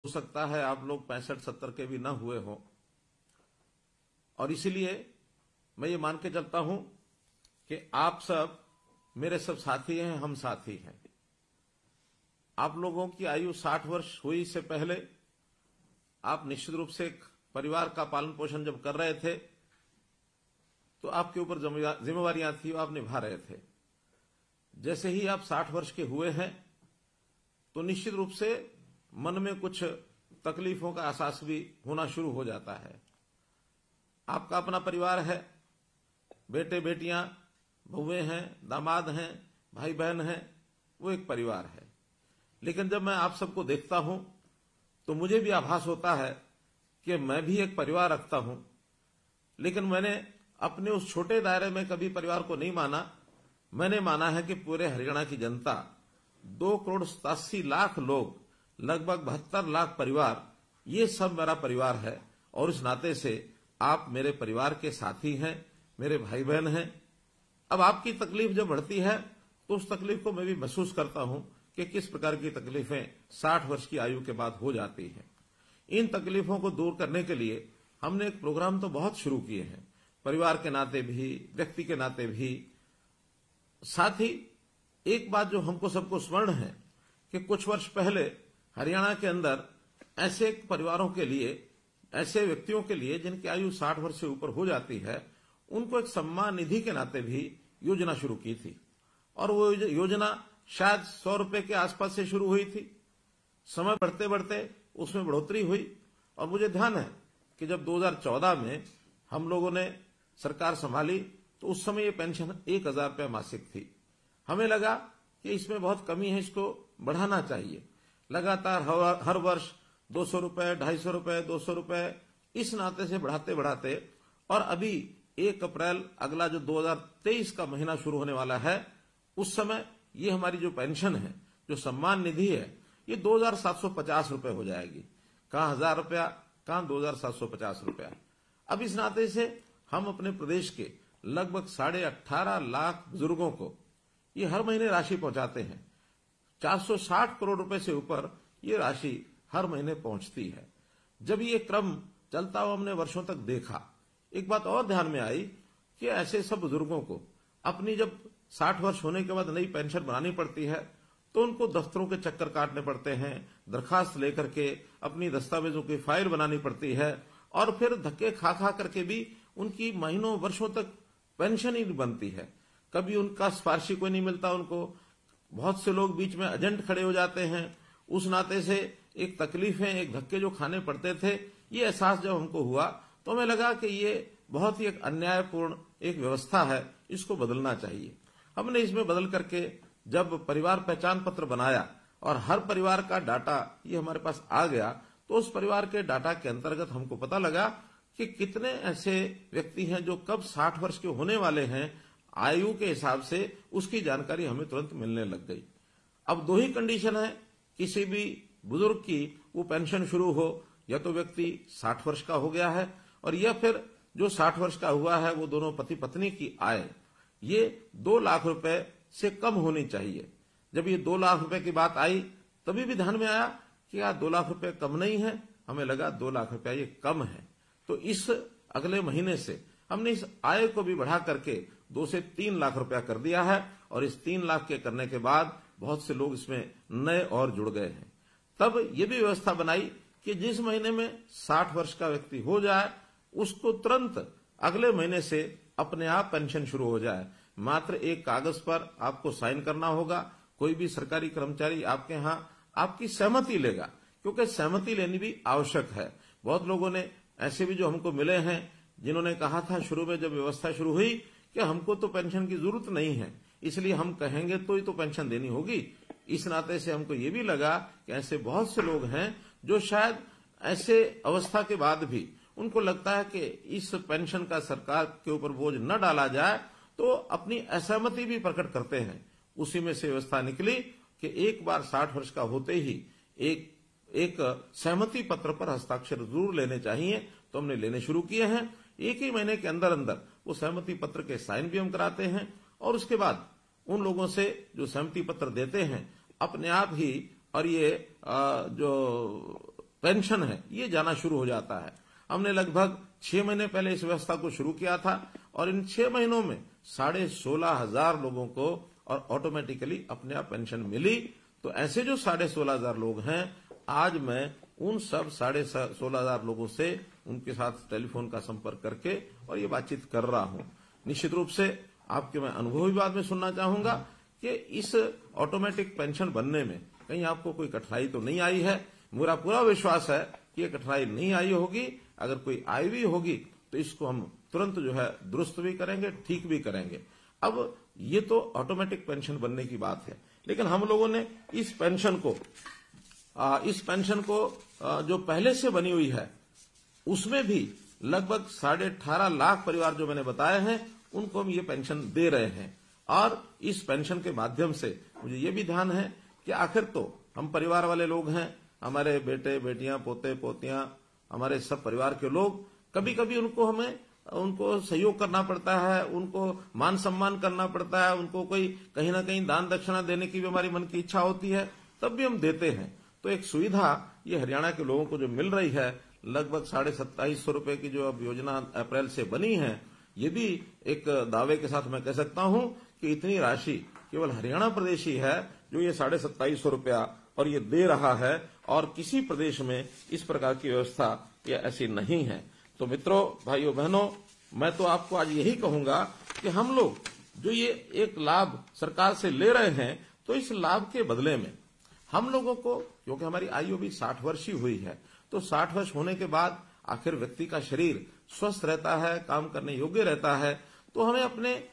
हो सकता है आप लोग 65-70 के भी न हुए हों, और इसीलिए मैं ये मान के चलता हूं कि आप सब मेरे सब साथी हैं, हम साथी हैं। आप लोगों की आयु 60 वर्ष हुई से पहले आप निश्चित रूप से एक परिवार का पालन पोषण जब कर रहे थे तो आपके ऊपर जिम्मेवारियां थी, आप निभा रहे थे। जैसे ही आप 60 वर्ष के हुए हैं तो निश्चित रूप से मन में कुछ तकलीफों का एहसास भी होना शुरू हो जाता है। आपका अपना परिवार है, बेटे बेटियां, बहुएं हैं, दामाद हैं, भाई बहन हैं, वो एक परिवार है। लेकिन जब मैं आप सबको देखता हूं तो मुझे भी आभास होता है कि मैं भी एक परिवार रखता हूं, लेकिन मैंने अपने उस छोटे दायरे में कभी परिवार को नहीं माना। मैंने माना है कि पूरे हरियाणा की जनता, 2,87,00,000 लोग, लगभग 72 लाख परिवार, ये सब मेरा परिवार है। और इस नाते से आप मेरे परिवार के साथी हैं, मेरे भाई बहन हैं। अब आपकी तकलीफ जब बढ़ती है तो उस तकलीफ को मैं भी महसूस करता हूं कि किस प्रकार की तकलीफें 60 वर्ष की आयु के बाद हो जाती हैं। इन तकलीफों को दूर करने के लिए हमने एक प्रोग्राम तो बहुत शुरू किए हैं, परिवार के नाते भी, व्यक्ति के नाते भी। साथ ही एक बात जो हमको सबको स्मरण है कि कुछ वर्ष पहले हरियाणा के अंदर ऐसे परिवारों के लिए, ऐसे व्यक्तियों के लिए जिनकी आयु 60 वर्ष से ऊपर हो जाती है, उनको एक सम्मान निधि के नाते भी योजना शुरू की थी। और वो योजना शायद 100 रुपए के आसपास से शुरू हुई थी। समय बढ़ते बढ़ते उसमें बढ़ोतरी हुई और मुझे ध्यान है कि जब 2014 में हम लोगों ने सरकार संभाली तो उस समय ये पेंशन 1,000 रुपये मासिक थी। हमें लगा कि इसमें बहुत कमी है, इसको बढ़ाना चाहिए। लगातार हर वर्ष 200 रुपये, 250 रुपये, 200 रुपये, इस नाते से बढ़ाते बढ़ाते, और अभी 1 अप्रैल अगला जो 2023 का महीना शुरू होने वाला है, उस समय ये हमारी जो पेंशन है, जो सम्मान निधि है, ये 2,750 रुपये हो जाएगी। कहां 1,000 रुपया, कहां 2,750 रुपया। अब इस नाते से हम अपने प्रदेश के लगभग 18.5 लाख बुजुर्गों को ये हर महीने राशि पहुंचाते हैं। 460 करोड़ रुपए से ऊपर ये राशि हर महीने पहुंचती है। जब ये क्रम चलता हुआ हमने वर्षों तक देखा, एक बात और ध्यान में आई कि ऐसे सब बुजुर्गों को अपनी जब 60 वर्ष होने के बाद नई पेंशन बनानी पड़ती है तो उनको दफ्तरों के चक्कर काटने पड़ते हैं, दरखास्त लेकर के अपनी दस्तावेजों की फाइल बनानी पड़ती है, और फिर धक्के खा खा करके भी उनकी महीनों वर्षों तक पेंशन ही नहीं बनती है। कभी उनका सिफारिशी कोई नहीं मिलता उनको। बहुत से लोग बीच में एजेंट खड़े हो जाते हैं। उस नाते से एक तकलीफें, एक धक्के जो खाने पड़ते थे, ये एहसास जब हमको हुआ तो हमें लगा कि ये बहुत ही एक अन्यायपूर्ण एक व्यवस्था है, इसको बदलना चाहिए। हमने इसमें बदल करके जब परिवार पहचान पत्र बनाया और हर परिवार का डाटा ये हमारे पास आ गया, तो उस परिवार के डाटा के अंतर्गत हमको पता लगा कि कितने ऐसे व्यक्ति हैं जो कब 60 वर्ष के होने वाले हैं, आयु के हिसाब से उसकी जानकारी हमें तुरंत मिलने लग गई। अब 2 ही कंडीशन है किसी भी बुजुर्ग की वो पेंशन शुरू हो, या तो व्यक्ति 60 वर्ष का हो गया है, और या फिर जो 60 वर्ष का हुआ है वो दोनों पति पत्नी की आय ये 2 लाख रुपए से कम होनी चाहिए। जब ये 2 लाख रुपए की बात आई तभी भी ध्यान में आया कि यार 2 लाख रुपए कम नहीं है, हमें लगा 2 लाख रुपया ये कम है। तो इस अगले महीने से हमने इस आय को भी बढ़ा करके 2 से 3 लाख रुपया कर दिया है, और इस 3 लाख के करने के बाद बहुत से लोग इसमें नए और जुड़ गए हैं। तब ये भी व्यवस्था बनाई कि जिस महीने में 60 वर्ष का व्यक्ति हो जाए उसको तुरंत अगले महीने से अपने आप पेंशन शुरू हो जाए। मात्र एक कागज पर आपको साइन करना होगा। कोई भी सरकारी कर्मचारी आपके यहां आपकी सहमति लेगा, क्योंकि सहमति लेनी भी आवश्यक है। बहुत लोगों ने ऐसे भी जो हमको मिले हैं जिन्होंने कहा था शुरू में जब व्यवस्था शुरू हुई कि हमको तो पेंशन की जरूरत नहीं है, इसलिए हम कहेंगे तो ही तो पेंशन देनी होगी। इस नाते से हमको ये भी लगा कि ऐसे बहुत से लोग हैं जो शायद ऐसे अवस्था के बाद भी उनको लगता है कि इस पेंशन का सरकार के ऊपर बोझ न डाला जाए, तो अपनी असहमति भी प्रकट करते हैं। उसी में से व्यवस्था निकली कि एक बार 60 वर्ष का होते ही एक सहमति पत्र पर हस्ताक्षर जरूर लेने चाहिए। तो हमने लेने शुरू किए हैं। 1 ही महीने के अंदर अंदर वो सहमति पत्र के साइन भी हम कराते हैं, और उसके बाद उन लोगों से जो सहमति पत्र देते हैं अपने आप ही, और ये जो पेंशन है ये जाना शुरू हो जाता है। हमने लगभग 6 महीने पहले इस व्यवस्था को शुरू किया था और इन 6 महीनों में 16,500 लोगों को और ऑटोमेटिकली अपने आप पेंशन मिली। तो ऐसे जो 16,500 लोग हैं, आज मैं उन सब 16,500 लोगों से उनके साथ टेलीफोन का संपर्क करके और ये बातचीत कर रहा हूं। निश्चित रूप से आपके मैं अनुभव भी बाद में सुनना चाहूंगा कि इस ऑटोमेटिक पेंशन बनने में कहीं आपको कोई कठिनाई तो नहीं आई है। मेरा पूरा विश्वास है कि ये कठिनाई नहीं आई होगी। अगर कोई आई भी होगी तो इसको हम तुरंत जो है दुरुस्त भी करेंगे, ठीक भी करेंगे। अब ये तो ऑटोमेटिक पेंशन बनने की बात है, लेकिन हम लोगों ने इस पेंशन को जो पहले से बनी हुई है उसमें भी लगभग 18.5 लाख परिवार जो मैंने बताए हैं उनको हम ये पेंशन दे रहे हैं। और इस पेंशन के माध्यम से मुझे ये भी ध्यान है कि आखिर तो हम परिवार वाले लोग हैं, हमारे बेटे बेटियां पोते पोतियां हमारे सब परिवार के लोग, कभी कभी उनको सहयोग करना पड़ता है, उनको मान सम्मान करना पड़ता है, उनको कोई कहीं ना कहीं दान दक्षिणा देने की भी हमारी मन की इच्छा होती है, तब भी हम देते हैं। तो एक सुविधा ये हरियाणा के लोगों को जो मिल रही है, लगभग 27,500 रुपए की जो अब योजना अप्रैल से बनी है, ये भी एक दावे के साथ मैं कह सकता हूं कि इतनी राशि केवल हरियाणा प्रदेश ही है जो ये 27,500 रुपया और ये दे रहा है, और किसी प्रदेश में इस प्रकार की व्यवस्था ये ऐसी नहीं है। तो मित्रों, भाइयों बहनों, मैं तो आपको आज यही कहूंगा कि हम लोग जो ये एक लाभ सरकार से ले रहे हैं, तो इस लाभ के बदले में हम लोगों को, क्योंकि हमारी आयु भी 60 वर्ष ही हुई है, तो 60 वर्ष होने के बाद आखिर व्यक्ति का शरीर स्वस्थ रहता है, काम करने योग्य रहता है, तो हमें अपने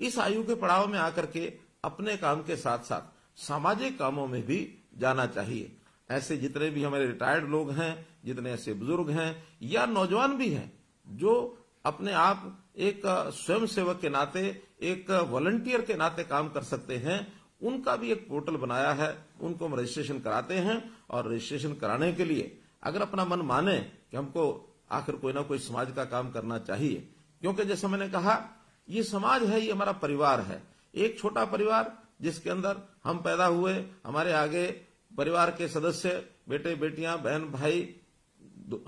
इस आयु के पड़ाव में आकर के अपने काम के साथ साथ सामाजिक कामों में भी जाना चाहिए। ऐसे जितने भी हमारे रिटायर्ड लोग हैं, जितने ऐसे बुजुर्ग हैं या नौजवान भी हैं जो अपने आप एक स्वयंसेवक के नाते, एक वॉलंटियर के नाते काम कर सकते हैं, उनका भी एक पोर्टल बनाया है। उनको हम रजिस्ट्रेशन कराते हैं और रजिस्ट्रेशन कराने के लिए अगर अपना मन माने कि हमको आखिर कोई ना कोई समाज का काम करना चाहिए, क्योंकि जैसे मैंने कहा ये समाज है, ये हमारा परिवार है, एक छोटा परिवार जिसके अंदर हम पैदा हुए, हमारे आगे परिवार के सदस्य, बेटे बेटियां, बहन भाई,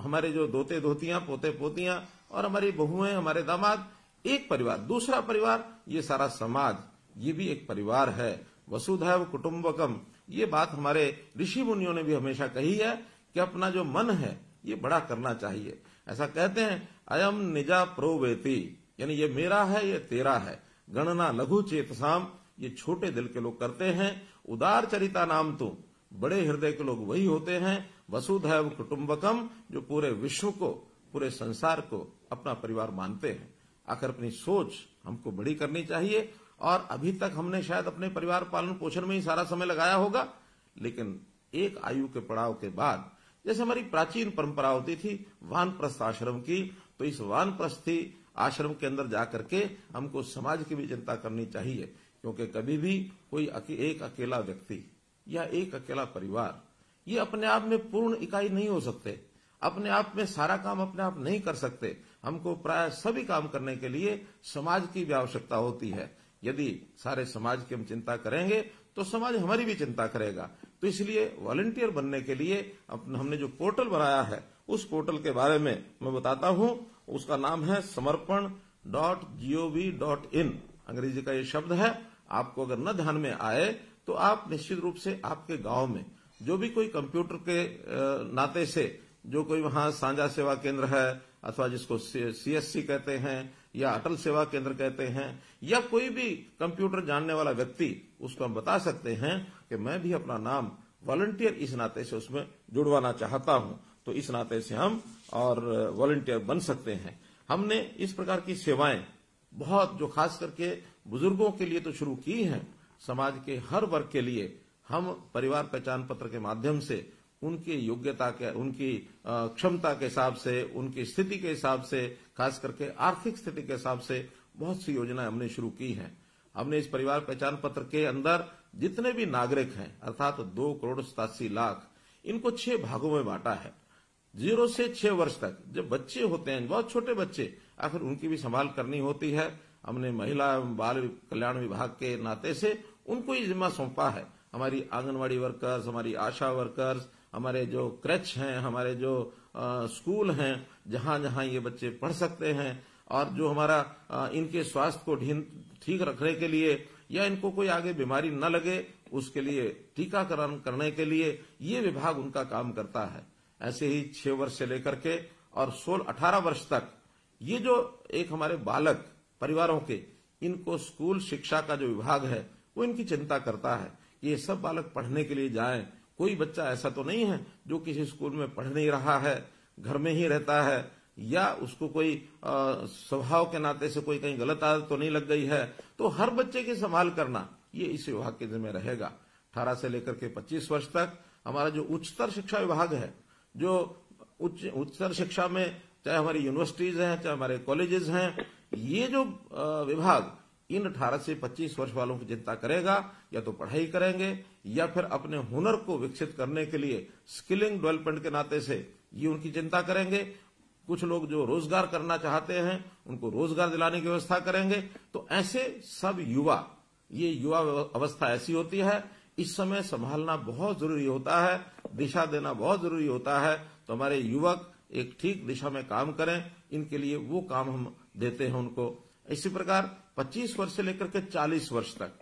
हमारे जो दोते धोतियां, पोते पोतियां और हमारी बहुएं, हमारे दामाद, एक परिवार। दूसरा परिवार ये सारा समाज, ये भी एक परिवार है। वसुधैव कुटुंबकम, ये बात हमारे ऋषि मुनियों ने भी हमेशा कही है कि अपना जो मन है ये बड़ा करना चाहिए। ऐसा कहते हैं, अयम निजा प्रोवेति, यानी ये मेरा है, ये तेरा है। गणना लघु चेतसाम, ये छोटे दिल के लोग करते हैं। उदार चरिता नाम तो, बड़े हृदय के लोग वही होते हैं। वसुधैव कुटुंबकम, जो पूरे विश्व को, पूरे संसार को अपना परिवार मानते हैं। आखिर अपनी सोच हमको बड़ी करनी चाहिए, और अभी तक हमने शायद अपने परिवार पालन पोषण में ही सारा समय लगाया होगा, लेकिन एक आयु के पड़ाव के बाद, जैसे हमारी प्राचीन परंपरा होती थी वानप्रस्थ आश्रम की, तो इस वानप्रस्थी आश्रम के अंदर जाकर के हमको समाज की भी चिंता करनी चाहिए, क्योंकि कभी भी कोई एक अकेला व्यक्ति या एक अकेला परिवार ये अपने आप में पूर्ण इकाई नहीं हो सकते, अपने आप में सारा काम अपने आप नहीं कर सकते। हमको प्राय सभी काम करने के लिए समाज की भी आवश्यकता होती है। यदि सारे समाज की हम चिंता करेंगे तो समाज हमारी भी चिंता करेगा। तो इसलिए वॉलंटियर बनने के लिए हमने जो पोर्टल बनाया है, उस पोर्टल के बारे में मैं बताता हूं। उसका नाम है samarpan.gov.in, अंग्रेजी का ये शब्द है। आपको अगर न ध्यान में आए तो आप निश्चित रूप से आपके गांव में जो भी कोई कंप्यूटर के नाते से जो कोई वहां साझा सेवा केंद्र है, अथवा जिसको CSC कहते हैं या अटल सेवा केंद्र कहते हैं, या कोई भी कंप्यूटर जानने वाला व्यक्ति, उसको हम बता सकते हैं कि मैं भी अपना नाम वॉलंटियर इस नाते से उसमें जुड़वाना चाहता हूं। तो इस नाते से हम और वॉलंटियर बन सकते हैं। हमने इस प्रकार की सेवाएं बहुत, जो खास करके बुजुर्गों के लिए तो शुरू की हैं, समाज के हर वर्ग के लिए हम परिवार पहचान पत्र के माध्यम से उनकी योग्यता के, उनकी क्षमता के हिसाब से, उनकी स्थिति के हिसाब से, खास करके आर्थिक स्थिति के हिसाब से बहुत सी योजनाएं हमने शुरू की हैं। हमने इस परिवार पहचान पत्र के अंदर जितने भी नागरिक हैं, अर्थात 2,87,00,000, इनको 6 भागों में बांटा है। 0 से 6 वर्ष तक जब बच्चे होते हैं, बहुत छोटे बच्चे, आखिर उनकी भी संभाल करनी होती है। हमने महिला एवं बाल कल्याण विभाग के नाते से उनको ही जिम्मा सौंपा है। हमारी आंगनवाड़ी वर्कर्स, हमारी आशा वर्कर्स, हमारे जो क्रैच हैं, हमारे जो स्कूल हैं, जहां जहां ये बच्चे पढ़ सकते हैं, और जो हमारा इनके स्वास्थ्य को ठीक रखने के लिए या इनको कोई आगे बीमारी न लगे उसके लिए टीकाकरण करने के लिए ये विभाग उनका काम करता है। ऐसे ही 6 वर्ष से लेकर के और 16-18 वर्ष तक ये जो एक हमारे बालक परिवारों के, इनको स्कूल शिक्षा का जो विभाग है वो इनकी चिंता करता है कि ये सब बालक पढ़ने के लिए जाएं। कोई बच्चा ऐसा तो नहीं है जो किसी स्कूल में पढ़ नहीं रहा है, घर में ही रहता है, या उसको कोई स्वभाव के नाते से कोई कहीं गलत आदत तो नहीं लग गई है। तो हर बच्चे की संभाल करना ये इस विभाग के जिम्मे रहेगा। 18 से लेकर के 25 वर्ष तक हमारा जो उच्चतर शिक्षा विभाग है, जो उच्चतर शिक्षा में चाहे हमारी यूनिवर्सिटीज हैं, चाहे हमारे कॉलेजेस हैं, ये जो विभाग इन 18 से 25 वर्ष वालों की चिंता करेगा। या तो पढ़ाई करेंगे या फिर अपने हुनर को विकसित करने के लिए स्किलिंग डेवलपमेंट के नाते से ये उनकी चिंता करेंगे। कुछ लोग जो रोजगार करना चाहते हैं उनको रोजगार दिलाने की व्यवस्था करेंगे। तो ऐसे सब युवा, ये युवा अवस्था ऐसी होती है, इस समय संभालना बहुत जरूरी होता है, दिशा देना बहुत जरूरी होता है। तो हमारे युवक एक ठीक दिशा में काम करें, इनके लिए वो काम हम देते हैं उनको। इसी प्रकार 25 वर्ष से लेकर के 40 वर्ष तक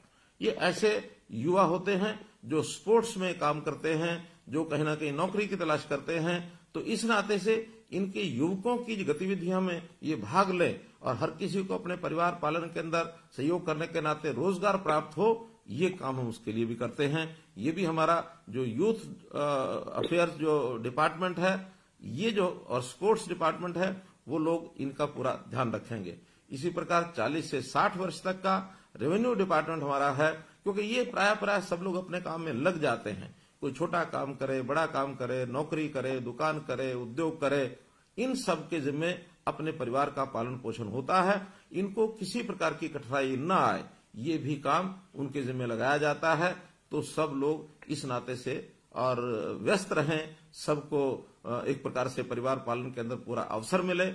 ये ऐसे युवा होते हैं जो स्पोर्ट्स में काम करते हैं, जो कहीं ना कहीं नौकरी की तलाश करते हैं। तो इस नाते से इनके युवकों की गतिविधियों में ये भाग लें और हर किसी को अपने परिवार पालन के अंदर सहयोग करने के नाते रोजगार प्राप्त हो, ये काम हम उसके लिए भी करते हैं। ये भी हमारा जो यूथ अफेयर्स जो डिपार्टमेंट है, ये जो और स्पोर्ट्स डिपार्टमेंट है, वो लोग इनका पूरा ध्यान रखेंगे। इसी प्रकार 40 से 60 वर्ष तक का रेवेन्यू डिपार्टमेंट हमारा है, क्योंकि ये प्राय सब लोग अपने काम में लग जाते हैं। कोई छोटा काम करे, बड़ा काम करे, नौकरी करे, दुकान करे, उद्योग करे, इन सब के जिम्मे अपने परिवार का पालन पोषण होता है। इनको किसी प्रकार की कठिनाई न आए, ये भी काम उनके जिम्मे लगाया जाता है। तो सब लोग इस नाते से और व्यस्त रहें, सबको एक प्रकार से परिवार पालन के अंदर पूरा अवसर मिले।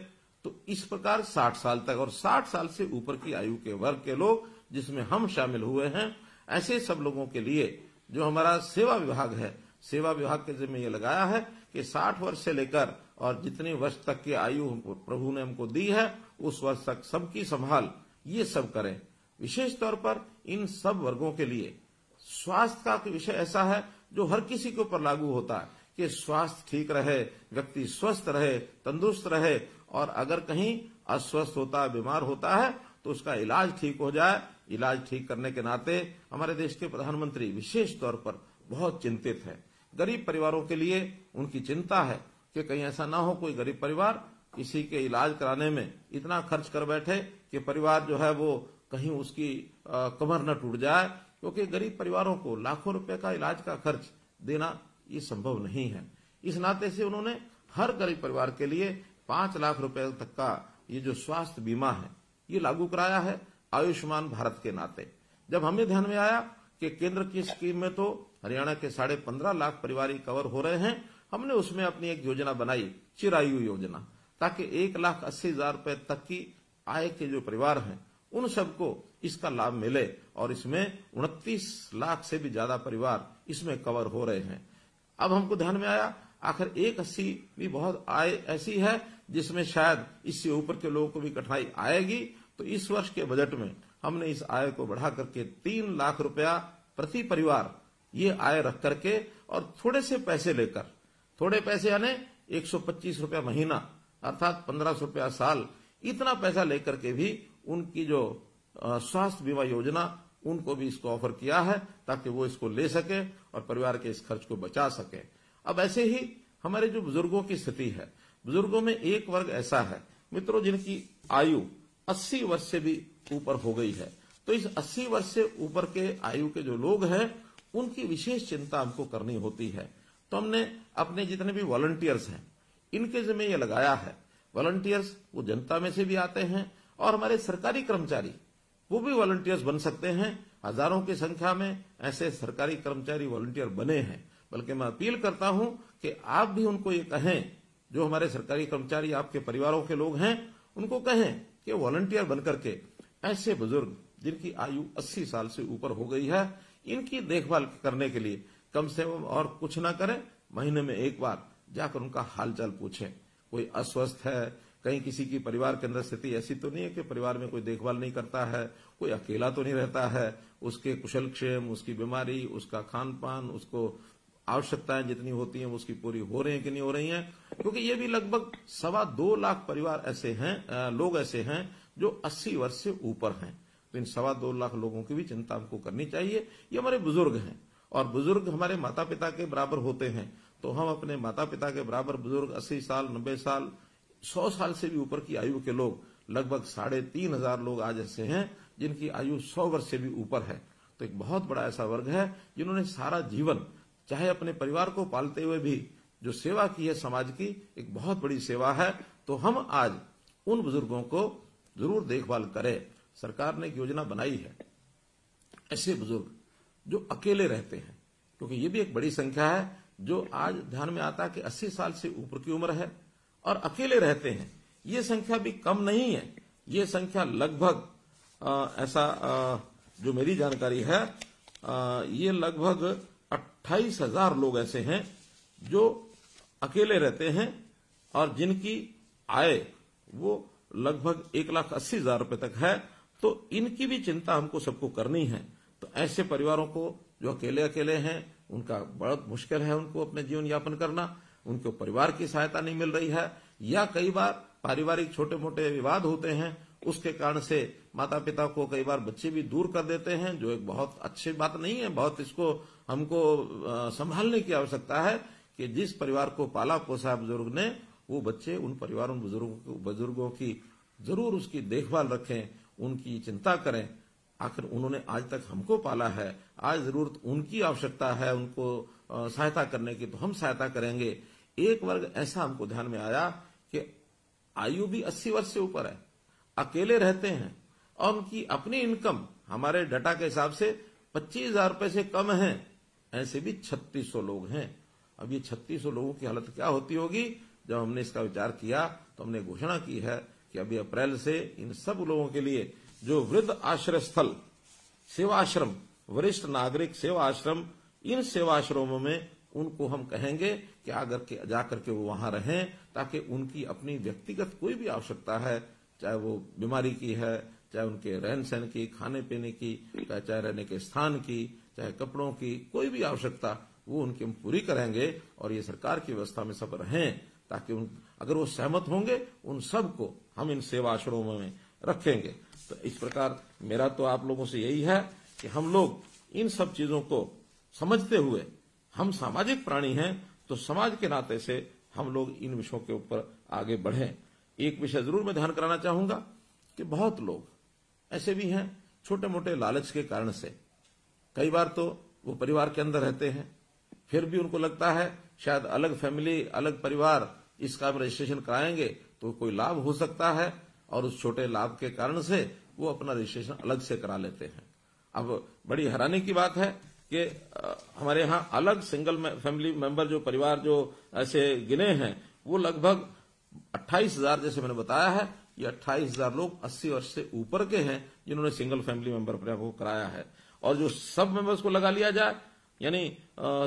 तो इस प्रकार 60 साल तक और 60 साल से ऊपर की आयु के वर्ग के लोग, जिसमें हम शामिल हुए हैं, ऐसे सब लोगों के लिए जो हमारा सेवा विभाग है, सेवा विभाग के जिम्मे ये लगाया है कि 60 वर्ष से लेकर और जितने वर्ष तक की आयु प्रभु ने हमको दी है, उस वर्ष तक सबकी संभाल ये सब करें। विशेष तौर पर इन सब वर्गों के लिए स्वास्थ्य का विषय ऐसा है जो हर किसी के ऊपर लागू होता है कि स्वास्थ्य ठीक रहे, व्यक्ति स्वस्थ रहे, तंदुरुस्त रहे, और अगर कहीं अस्वस्थ होता है, बीमार होता है, तो उसका इलाज ठीक हो जाए। इलाज ठीक करने के नाते हमारे देश के प्रधानमंत्री विशेष तौर पर बहुत चिंतित है। गरीब परिवारों के लिए उनकी चिंता है कि कहीं ऐसा ना हो कोई गरीब परिवार किसी के इलाज कराने में इतना खर्च कर बैठे कि परिवार जो है वो कहीं उसकी कमर न टूट जाए, क्योंकि गरीब परिवारों को लाखों रुपए का इलाज का खर्च देना ये संभव नहीं है। इस नाते से उन्होंने हर गरीब परिवार के लिए 5 लाख रुपए तक का ये जो स्वास्थ्य बीमा है ये लागू कराया है आयुष्मान भारत के नाते। जब हमें ध्यान में आया कि केंद्र की स्कीम में तो हरियाणा के 15.5 लाख परिवार कवर हो रहे हैं, हमने उसमें अपनी एक योजना बनाई, चिरायु योजना, ताकि 1,80,000 रुपए तक की आय के जो परिवार हैं उन सबको इसका लाभ मिले। और इसमें 29 लाख से भी ज्यादा परिवार इसमें कवर हो रहे हैं। अब हमको ध्यान में आया आखिर 1,80 भी बहुत आय ऐसी है जिसमें शायद इससे ऊपर के लोगों को भी कठिनाई आएगी। तो इस वर्ष के बजट में हमने इस आय को बढ़ा करके 3 लाख रुपया प्रति परिवार ये आय रख करके और थोड़े से पैसे लेकर, थोड़े पैसे यानी 125 रुपया महीना अर्थात 1500 रुपया साल, इतना पैसा लेकर के भी उनकी जो स्वास्थ्य बीमा योजना उनको भी इसको ऑफर किया है ताकि वो इसको ले सके और परिवार के इस खर्च को बचा सके। अब ऐसे ही हमारे जो बुजुर्गों की स्थिति है, बुजुर्गों में एक वर्ग ऐसा है मित्रों जिनकी आयु 80 वर्ष से भी ऊपर हो गई है। तो इस 80 वर्ष से ऊपर के आयु के जो लोग हैं उनकी विशेष चिंता हमको करनी होती है। तो हमने अपने जितने भी वॉलंटियर्स हैं इनके जिम्मे ये लगाया है। वॉलंटियर्स वो जनता में से भी आते हैं और हमारे सरकारी कर्मचारी वो भी वॉलंटियर्स बन सकते हैं। हजारों की संख्या में ऐसे सरकारी कर्मचारी वॉलंटियर बने हैं। बल्कि मैं अपील करता हूं कि आप भी उनको ये कहें, जो हमारे सरकारी कर्मचारी आपके परिवारों के लोग हैं उनको कहें कि वॉलंटियर बनकर के ऐसे बुजुर्ग जिनकी आयु 80 साल से ऊपर हो गई है इनकी देखभाल करने के लिए कम से कम और कुछ ना करें महीने में एक बार जाकर उनका हालचाल पूछें। कोई अस्वस्थ है, कहीं किसी की परिवार के अंदर स्थिति ऐसी तो नहीं है कि परिवार में कोई देखभाल नहीं करता है, कोई अकेला तो नहीं रहता है, उसके कुशल क्षेम, उसकी बीमारी, उसका खान पान, उसको आवश्यकताएं जितनी होती हैं उसकी पूरी हो रही हैं कि नहीं हो रही हैं। क्योंकि ये भी लगभग 2.25 लाख परिवार ऐसे हैं, लोग ऐसे हैं जो 80 वर्ष से ऊपर हैं। तो इन 2.25 लाख लोगों की भी चिंता हमको करनी चाहिए। ये हमारे बुजुर्ग हैं और बुजुर्ग हमारे माता पिता के बराबर होते हैं, तो हम अपने माता पिता के बराबर बुजुर्ग 80 साल, 90 साल, 100 साल से भी ऊपर की आयु के लोग लगभग 3,500 लोग आज ऐसे हैं जिनकी आयु 100 वर्ष से भी ऊपर है। तो एक बहुत बड़ा ऐसा वर्ग है जिन्होंने सारा जीवन, चाहे अपने परिवार को पालते हुए भी जो सेवा की है समाज की, एक बहुत बड़ी सेवा है। तो हम आज उन बुजुर्गों को जरूर देखभाल करें। सरकार ने एक योजना बनाई है ऐसे बुजुर्ग जो अकेले रहते हैं, क्योंकि ये भी एक बड़ी संख्या है जो आज ध्यान में आता है कि 80 साल से ऊपर की उम्र है और अकेले रहते हैं। ये संख्या भी कम नहीं है। ये संख्या लगभग जो मेरी जानकारी है, ये लगभग 28,000 लोग ऐसे हैं जो अकेले रहते हैं और जिनकी आय वो लगभग 1,80,000 रुपए तक है। तो इनकी भी चिंता हमको सबको करनी है। तो ऐसे परिवारों को जो अकेले अकेले हैं, उनका बहुत मुश्किल है उनको अपने जीवन यापन करना, उनको परिवार की सहायता नहीं मिल रही है, या कई बार पारिवारिक छोटे मोटे विवाद होते हैं, उसके कारण से माता पिता को कई बार बच्चे भी दूर कर देते हैं, जो एक बहुत अच्छी बात नहीं है। बहुत इसको हमको संभालने की आवश्यकता है कि जिस परिवार को पाला पोसा बुजुर्ग ने, वो बच्चे उन परिवारों बुजुर्गों की जरूर उसकी देखभाल रखें, उनकी चिंता करें। आखिर उन्होंने आज तक हमको पाला है, आज जरूरत उनकी आवश्यकता है उनको सहायता करने की, तो हम सहायता करेंगे। एक वर्ग ऐसा हमको ध्यान में आया कि आयु भी 80 वर्ष से ऊपर है, अकेले रहते हैं और उनकी अपनी इनकम हमारे डाटा के हिसाब से 25,000 रुपए से कम है। ऐसे भी 3600 लोग हैं। अब ये 3600 लोगों की हालत क्या होती होगी? जब हमने इसका विचार किया तो हमने घोषणा की है कि अभी अप्रैल से इन सब लोगों के लिए जो वृद्ध आश्रय स्थल, सेवाश्रम, वरिष्ठ नागरिक सेवा आश्रम, इन सेवाश्रमों में उनको हम कहेंगे कि जाकर के वो वहां रहें, ताकि उनकी अपनी व्यक्तिगत कोई भी आवश्यकता है, चाहे वो बीमारी की है, चाहे उनके रहन सहन की, खाने पीने की, चाहे रहने के स्थान की, चाहे कपड़ों की, कोई भी आवश्यकता वो उनकी हम पूरी करेंगे। और ये सरकार की व्यवस्था में सब रहें, ताकि अगर वो सहमत होंगे उन सब को हम इन सेवा आश्रमों में रखेंगे। तो इस प्रकार मेरा तो आप लोगों से यही है कि हम लोग इन सब चीजों को समझते हुए, हम सामाजिक प्राणी हैं, तो समाज के नाते से हम लोग इन विषयों के ऊपर आगे बढ़ें। एक विषय जरूर मैं ध्यान कराना चाहूंगा कि बहुत लोग ऐसे भी हैं छोटे मोटे लालच के कारण से, कई बार तो वो परिवार के अंदर रहते हैं, फिर भी उनको लगता है शायद अलग फैमिली, अलग परिवार, इसका रजिस्ट्रेशन कराएंगे तो कोई लाभ हो सकता है, और उस छोटे लाभ के कारण से वो अपना रजिस्ट्रेशन अलग से करा लेते हैं। अब बड़ी हैरानी की बात है कि हमारे यहाँ अलग सिंगल फैमिली मेंबर जो परिवार जो ऐसे गिने हैं, वो लगभग 28,000, जैसे मैंने बताया है, ये 28,000 लोग 80 वर्ष से ऊपर के हैं जिन्होंने सिंगल फैमिली मेंबर अपने को कराया है। और जो सब मेंबर्स को लगा लिया जाए, यानी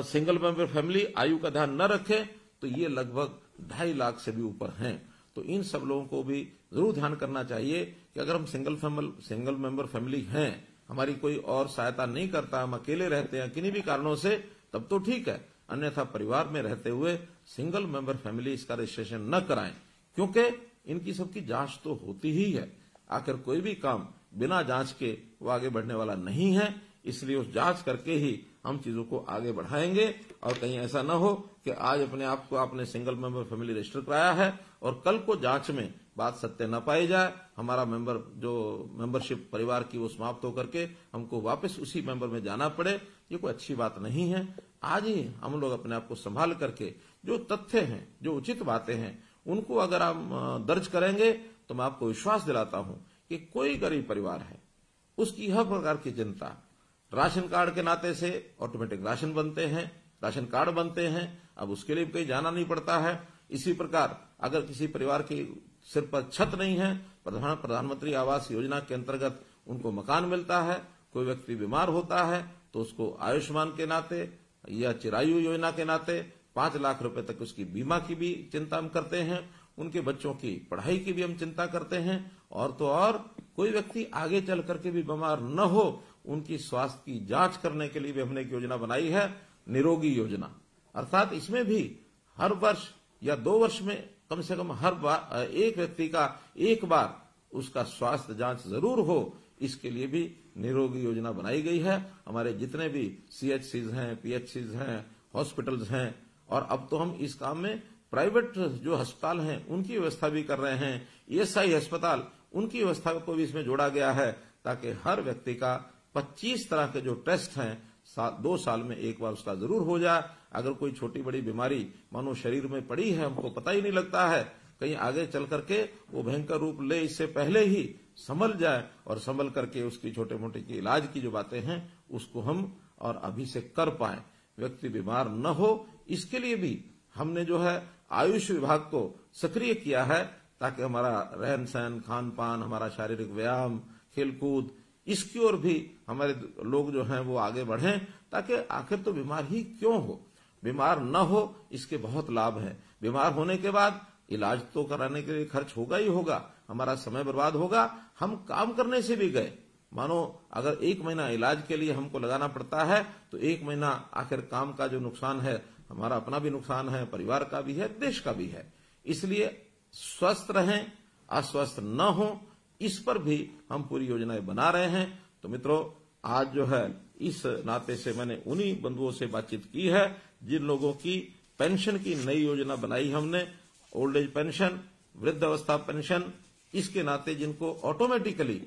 सिंगल मेंबर फैमिली आयु का ध्यान न रखे, तो ये लगभग 2.5 लाख से भी ऊपर हैं। तो इन सब लोगों को भी जरूर ध्यान करना चाहिए कि अगर हम सिंगल मेंबर फैमिली हैं, हमारी कोई और सहायता नहीं करता, हम अकेले रहते हैं किन्हीं भी कारणों से, तब तो ठीक है। अन्यथा परिवार में रहते हुए सिंगल मेंबर फैमिली इसका रजिस्ट्रेशन न कराएं, क्योंकि इनकी सबकी जांच तो होती ही है। आखिर कोई भी काम बिना जांच के वो आगे बढ़ने वाला नहीं है, इसलिए उस जांच करके ही हम चीजों को आगे बढ़ाएंगे। और कहीं ऐसा न हो कि आज अपने आप को आपने सिंगल मेंबर फैमिली रजिस्टर कराया है और कल को जांच में बात सत्य न पाई जाए, हमारा मेंबरशिप परिवार की वो समाप्त होकर के हमको वापस उसी मेंबर में जाना पड़े। ये कोई अच्छी बात नहीं है। आज ही हम लोग अपने आप को संभाल करके जो तथ्य हैं, जो उचित बातें हैं, उनको अगर हम दर्ज करेंगे तो मैं आपको विश्वास दिलाता हूं कि कोई गरीब परिवार है, उसकी हर प्रकार की चिंता, राशन कार्ड के नाते से ऑटोमेटिक राशन बनते हैं, राशन कार्ड बनते हैं, अब उसके लिए कहीं जाना नहीं पड़ता है। इसी प्रकार अगर किसी परिवार के सिर पर छत नहीं है, प्रधानमंत्री आवास योजना के अंतर्गत उनको मकान मिलता है। कोई व्यक्ति बीमार होता है तो उसको आयुष्मान के नाते या चिरायु योजना के नाते 5 लाख रुपए तक उसकी बीमा की भी चिंता हम करते हैं, उनके बच्चों की पढ़ाई की भी हम चिंता करते हैं, और तो और कोई व्यक्ति आगे चल करके भी बीमार न हो, उनकी स्वास्थ्य की जांच करने के लिए भी हमने एक योजना बनाई है, निरोगी योजना। अर्थात इसमें भी हर वर्ष या 2 वर्ष में कम से कम हर बार एक व्यक्ति का एक बार उसका स्वास्थ्य जांच जरूर हो, इसके लिए भी निरोगी योजना बनाई गई है। हमारे जितने भी सीएचसीज हैं, पीएचसीज हैं, हॉस्पिटल्स हैं, और अब तो हम इस काम में प्राइवेट जो अस्पताल हैं उनकी व्यवस्था भी कर रहे हैं, ईएसआई अस्पताल उनकी व्यवस्था को भी इसमें जोड़ा गया है, ताकि हर व्यक्ति का 25 तरह के जो टेस्ट हैं 2 साल में एक बार उसका जरूर हो जाए। अगर कोई छोटी बड़ी बीमारी मानो शरीर में पड़ी है, हमको पता ही नहीं लगता है, कहीं आगे चल करके वो भयंकर रूप ले, इससे पहले ही संभल जाए, और संभल करके उसकी छोटे मोटे की इलाज की जो बातें हैं उसको हम और अभी से कर पाए, व्यक्ति बीमार न हो, इसके लिए भी हमने जो है आयुष विभाग को सक्रिय किया है, ताकि हमारा रहन सहन, खान पान, हमारा शारीरिक व्यायाम, खेलकूद, इसकी ओर भी हमारे लोग जो हैं वो आगे बढ़ें, ताकि आखिर तो बीमार ही क्यों हो, बीमार न हो, इसके बहुत लाभ हैं। बीमार होने के बाद इलाज तो कराने के लिए खर्च होगा ही होगा, हमारा समय बर्बाद होगा, हम काम करने से भी गए। मानो अगर 1 महीना इलाज के लिए हमको लगाना पड़ता है, तो 1 महीना आखिर काम का जो नुकसान है, हमारा अपना भी नुकसान है, परिवार का भी है, देश का भी है। इसलिए स्वस्थ रहें, अस्वस्थ न हो, इस पर भी हम पूरी योजनाएं बना रहे हैं। तो मित्रों, आज जो है इस नाते से मैंने उन्हीं बंधुओं से बातचीत की है जिन लोगों की पेंशन की नई योजना बनाई हमने, ओल्ड एज पेंशन, वृद्ध अवस्था पेंशन, इसके नाते जिनको ऑटोमेटिकली